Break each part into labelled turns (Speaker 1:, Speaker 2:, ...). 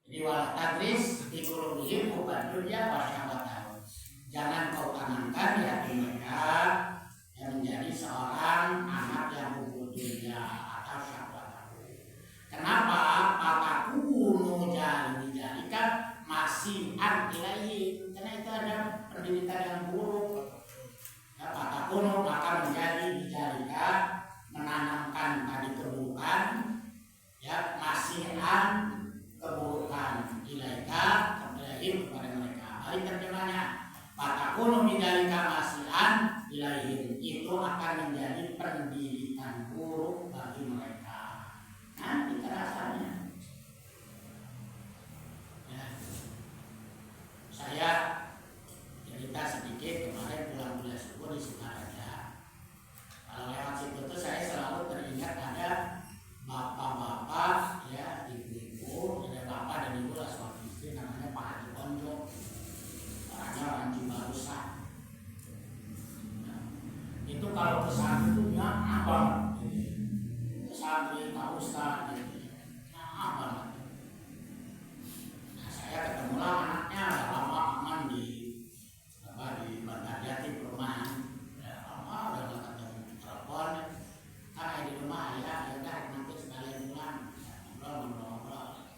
Speaker 1: Jadi wala tadris di qulubihim hubban dunya wa syahwatan. Jangan kau tanamkan di hati mereka yang menjadi seorang anak yang hubbud dunya atau syahwatan. Kenapa? Patakunu jalika masih ilaihi. Karena itu ada pendidikan yang buruk. Ya, patakunu maka menjadi jalika menanamkan tadi keburukan, ya masihan keburukan ilaika ilaihim kepada mereka. Balik terjemahnya, patakunu bidalika masihan ilaihim, itu akan menjadi pendidikan buruk bagi mereka. Nanti terasanya. Ya. Saya cerita sedikit kemarin pulang kuliah subuh di Sukaraja. Kalau lewat situ tuh saya selalu teringat ada bapak-bapak, ya ibu-ibu, ada bapak dan ibu lah suami istri namanya Pak Haji Onjo, orangnya orang Cibarusah. Nah, itu kalau pesan itu ya abang, pesantren Pak Ustadz, ya abang. Nah saya ketemulah anaknya lama aman di Bandar Jati perumahan. Ya lama udah nggak ketemu telepon. Kan di rumah ya udah nanti sekalian pulang, ngobrol.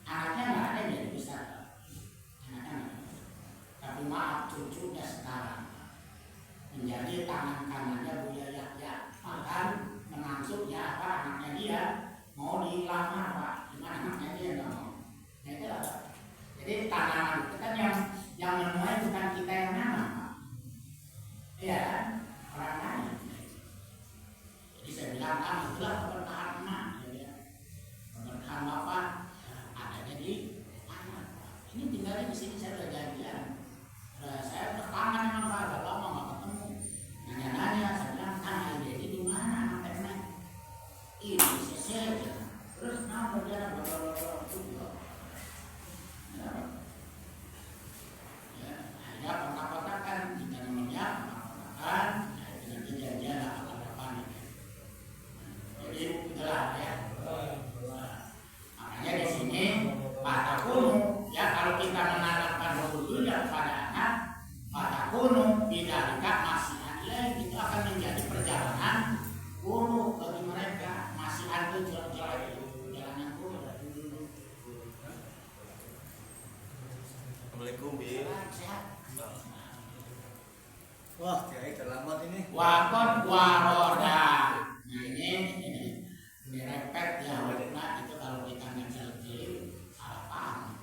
Speaker 1: Anaknya nggak ada jadi besar, anaknya nggak ada. Tapi maaf cucunya sekarang menjadi tangan kanannya Buya Yahya. Bahkan menantu ya apa anaknya dia mau dilamar Pak, gimana anaknya dia nggak mau. Nah itu lah. Jadi tanaman itu kan yang menuai bukan kita yang nanam Pak. Iya kan, orang lain. Jadi saya bilang itulah keberkahan emak, ya. Keberkahan bapak adanya di anak. Ini tinggalnya di sini saya udah janjian. Saya bertangan sama Pak, udah lama nggak ketemu. Nanya-nanya, saya bilang jadi di mana anak temen? Ini CC aja. Terus kenapa berjalan berlalu juga? Ya, ada kontak-kontakan, kita namanya kontak-kontakan, dengan janjian apa-apa nih. Jadi itulah ya. Makanya di sini patakunu, ya kalau kita menanamkan hubbud dunya pada anak, patakunu bidalika masihan ilaih, itu akan menjadi perjalanan buruk bagi mereka. Masihan itu jelek-jelek, perjalanan buruk.
Speaker 2: Assalamualaikum Bi.
Speaker 1: Sehat.
Speaker 2: Wah, kiai terlambat ini.
Speaker 1: Wakot waroda. Nah ini direpet ya. Nah itu kalau kita ngejel-jeli salah paham.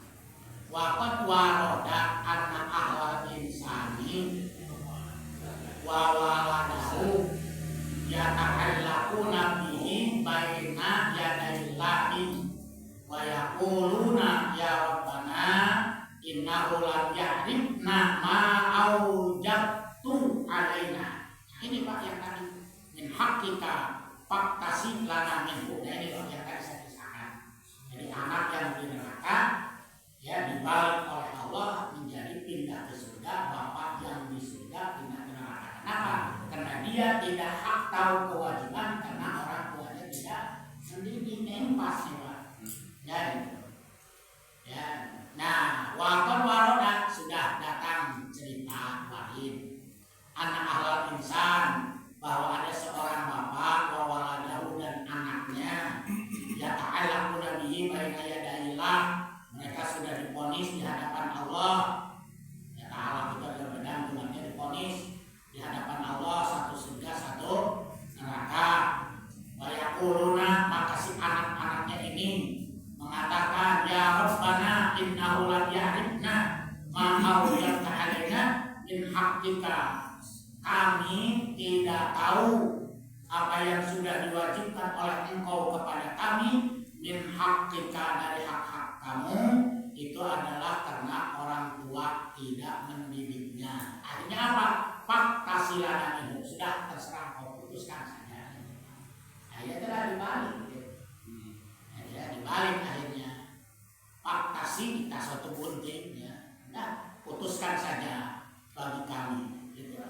Speaker 1: Wakot waroda anak ahlal insani wawaladahu yatakallaquna bihi baina yadaillahi wa yaquluna ya rabbana innahu lam yahribna ma aujabtu alaina. Ini Pak yang tadi min hakika faktasi lana minhu. Nah ini Pak yang tadi saya kisahkan. Jadi anak yang di neraka ya dibalik oleh Allah menjadi pindah ke surga, bapak yang di surga pindah ke neraka. Kenapa? Karena dia tidak hak tahu kewajiban karena orang tuanya tidak mendidik. Pas ya Pak. Ya. Nah, wakon waroda sudah datang cerita wahid anak ahlal insan bahwa ada seorang bapak wawaladahu dan anaknya ya ta'allaquna bihi baina yadayillah, mereka sudah divonis di hadapan Allah. Ya ta'ala itu ada bedang tulannya divonis di hadapan Allah, satu surga satu neraka. Bayaquluna, maka si anak-anaknya ini mengatakan ya Rabbana innahu lam yahribna ma aujabta alaina min haqqika, kami tidak tahu apa yang sudah diwajibkan oleh engkau kepada kami min haqqika, dari hak-hak kamu, itu adalah karena orang tua tidak mendidiknya. Akhirnya apa? Faktasilana itu sudah terserah kau putuskan saja. Akhirnya telah dibalik. Ya, dibalik akhirnya faktasi kita suatu bunting ya. Nah, putuskan saja bagi kami gitu.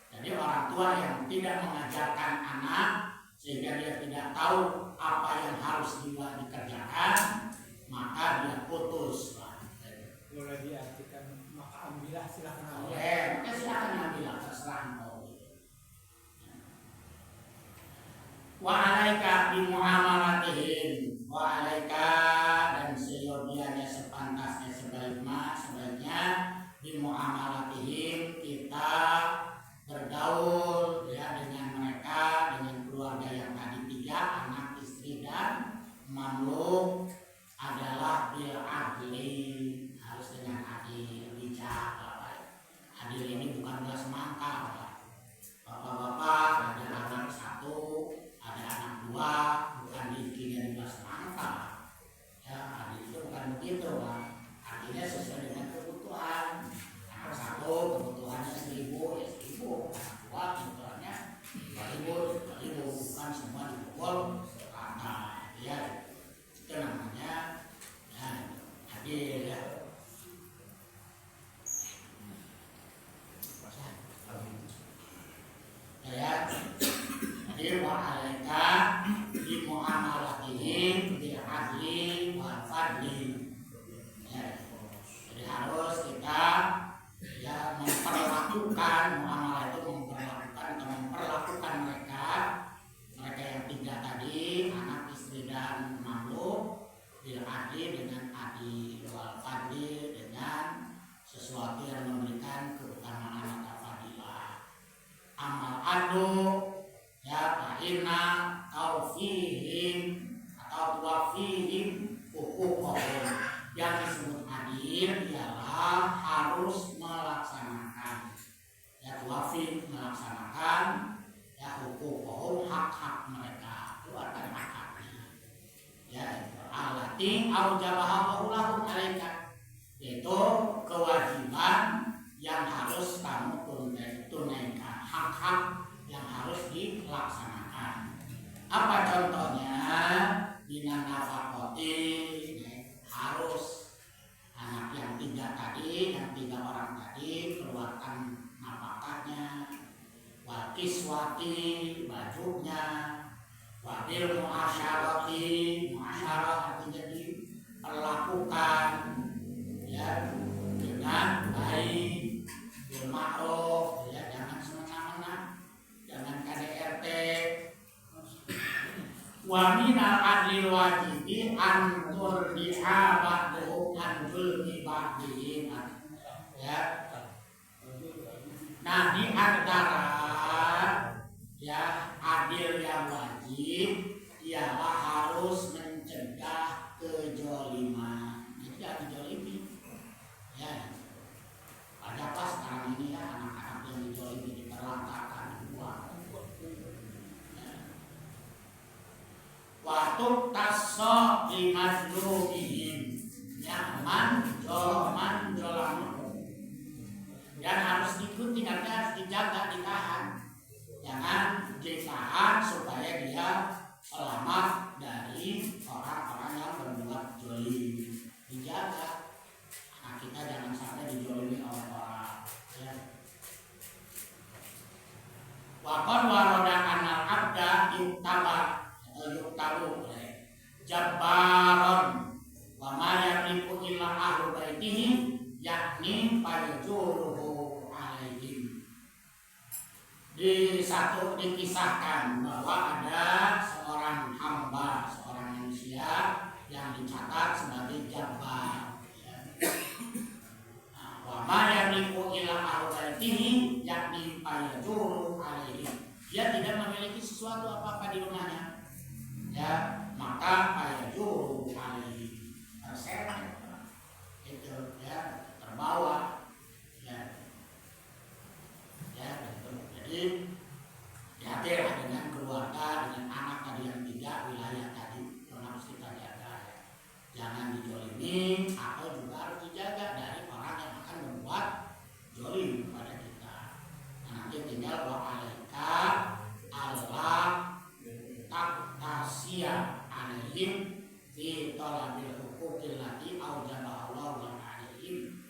Speaker 1: Jadi orang tua yang tidak mengajarkan anak sehingga dia tidak tahu apa yang harus dikerjakan, maka dia adalah bil adli, harus dengan adil, bijak. Adil ini bukan belas mangka. Bapak-bapak ada anak satu, ada anak dua, bukan diizinkan belas mangka. Ya, adil itu bukan begitu, Pak. Adilnya sesuai dengan kebutuhan. Anak satu kebutuhannya 1.000, ya 1.000. Anak dua kebutuhannya 2.000, bukan semua dipukul rata. Ya, itu namanya ya, adil ya. Ya, jadi wa alaika bi muamalatihim bil adli wal fadli. Ya, jadi harus kita ya memperlakukan muamalah itu, memperlakukan mereka yang tiga tadi, anak, istri dan makhluk, bil adli dengan adil, wal fadli dengan sesuatu yang memberikan keutamaan atau fadilah. Amal adu ya fa'ina taufihim atau tuafihim hukukohum. Yang disebut adil ialah harus melaksanakan ya tuafih, melaksanakan ya hukukohum, hak-hak mereka, keluarkan hak-haknya ya, alati aujabaha lahum alaika, yaitu kewajiban yang harus kamu tunaikan, hak-hak yang harus dilaksanakan. Apa contohnya? Binan nafakoti, harus anak yang tiga tadi, yang 3 orang tadi keluarkan nafkahnya, wa kiswati, bajunya, wa bil muasyarati, muasyarah artinya diperlakukan ya dengan baik, bil ma'ruf ya, jangan semena-mena, jangan KDRT. Wa minal adlil wajibi antur dihabaduhum antul ibadihim ya. Nah, di antara ya adil yang wajib ialah harus mencegah kejoliman. Jadi dijolimi ya. Ada apa sekarang ini ya, anak-anak yang dijolimi, diterlantarkan, dibuang. Waktu tasok limazlumihim yang man jolamu, dan harus diikuti, artinya harus dijaga, ditahan, jangan ditahan supaya dia selamat dari orang-orang yang berbuat jolim. Dijaga anak kita jangan sampai dijolimi oleh orang ya. Wakon waroda anal abda yuktabu jabbaron wa ma yamliku illa ahlu baitihi, yakni fayjuruhu alaihim. Dikisahkan bahwa ada seorang hamba, seorang manusia yang dicatat sebagai jabbar ya. Wa ma yamliku illa ahlu baitihi, yakni fayjuruhu alaihim. Dia tidak memiliki sesuatu apa-apa di rumahnya ya, maka fayjuruhu alaihim, terseret itu ya, terbawa ya. Jadi hati-hatilah dengan keluarga, dengan anak tadi yang 3 wilayah tadi yang harus kita jaga ya. Jangan dijolimi, atau juga harus dijaga dari orang yang akan membuat jolim kepada kita. Nah, nanti tinggal wa alaika Allah taktasya alaihim fi talabil huquqil lati aujabahallahu alaihim